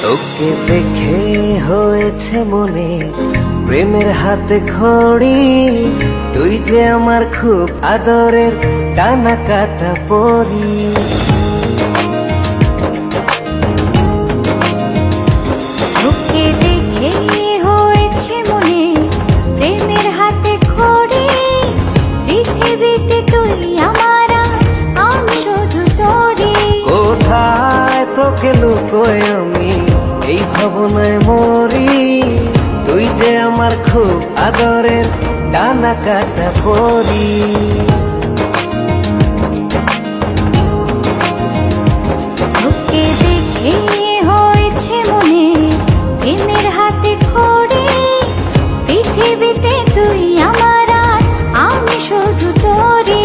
তোকে দেখে হয়েছে মনে প্রেমের হাতে খড়ি, তুই যে আমার খুব আদরের ডানা কাটা পরি। তোকে দেখে হয়েছে মনে প্রেমের হাতে খড়ি, পৃথিবীতে তুই আমার আমি শুধু তোরি। কোথায় তোকে লুকোয় আমি এই ভাবনায় মরি, তুই যে আমার খুব আদরের ডানা কাটা পরি। তোকে দেখে হয়েছে মনে প্রেমের হাতে খড়ি, পৃথিবীতে তুই আমার আমি শুধু তোরি।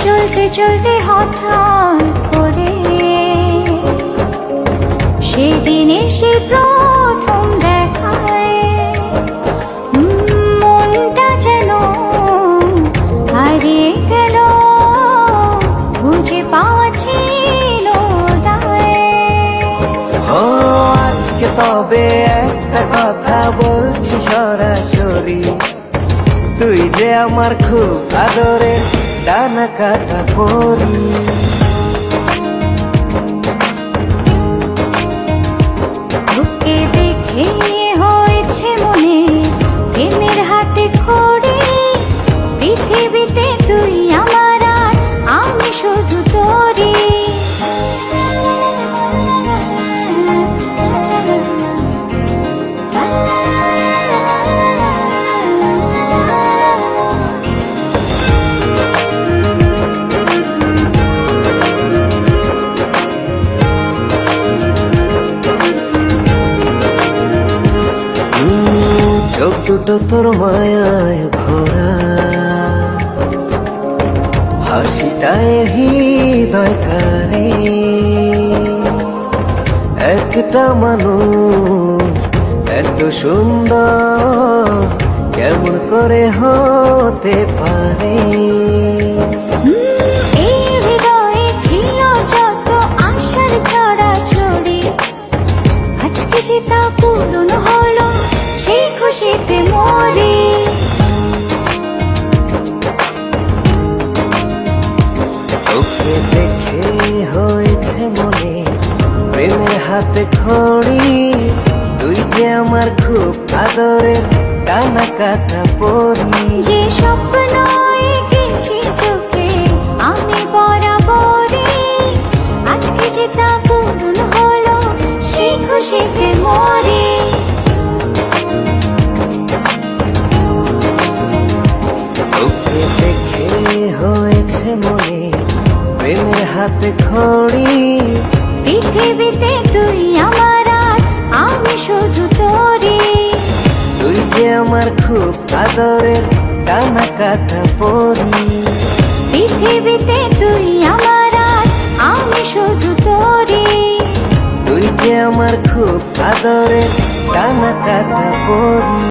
চলতে চলতে হঠাৎ করে সেদিন এসে প্রথম দেখায়, মনটা যেন হারিয়ে গেল, খুঁজে পাচ্ছি আজকে তবে একটা কথা বলছি সরাসরি, তুই যে আমার খুব আদরের ডানা কাটা পরি। তোকে দেখে হয়েছে মনে প্রেমের হাতে খড়ি, পৃথিবীতে তুই আমার আমি শুধু তোরি। চোখ দুটো তোর মায়ায় ভরা, হাসিটায় হৃদয় কারে, একটা মানুষ এত সুন্দর কেমন করে হতে পারে। এই হৃদয়ে ছিল যত আশার ছড়াছড়ি, আজকে যে তা পূরণ হলো সেই খুশিতে মরি। তোকে দেখে হয়েছে মনে প্রেমের হাতে খড়ি, তুই যে আমার খুব আদরের ডানা কাটা পরি। যে স্বপ্ন এঁকেছি চোখে আমি বরাবরই, আজকে যে তা পূরণ হলো সেই খুশিতে মরি। তোকে দেখে হয়েছে মনে প্রেমের হাতে খড়ি, পৃথিবীতে তুই আমার আমি শুধু তোরি। তুই যে আমার খুব আদরের ডানা কাটা পরি। পৃথিবীতে তুই আমার আমি শুধু তোরি। তুই যে আমার খুব আদরের ডানা কাটা পরি।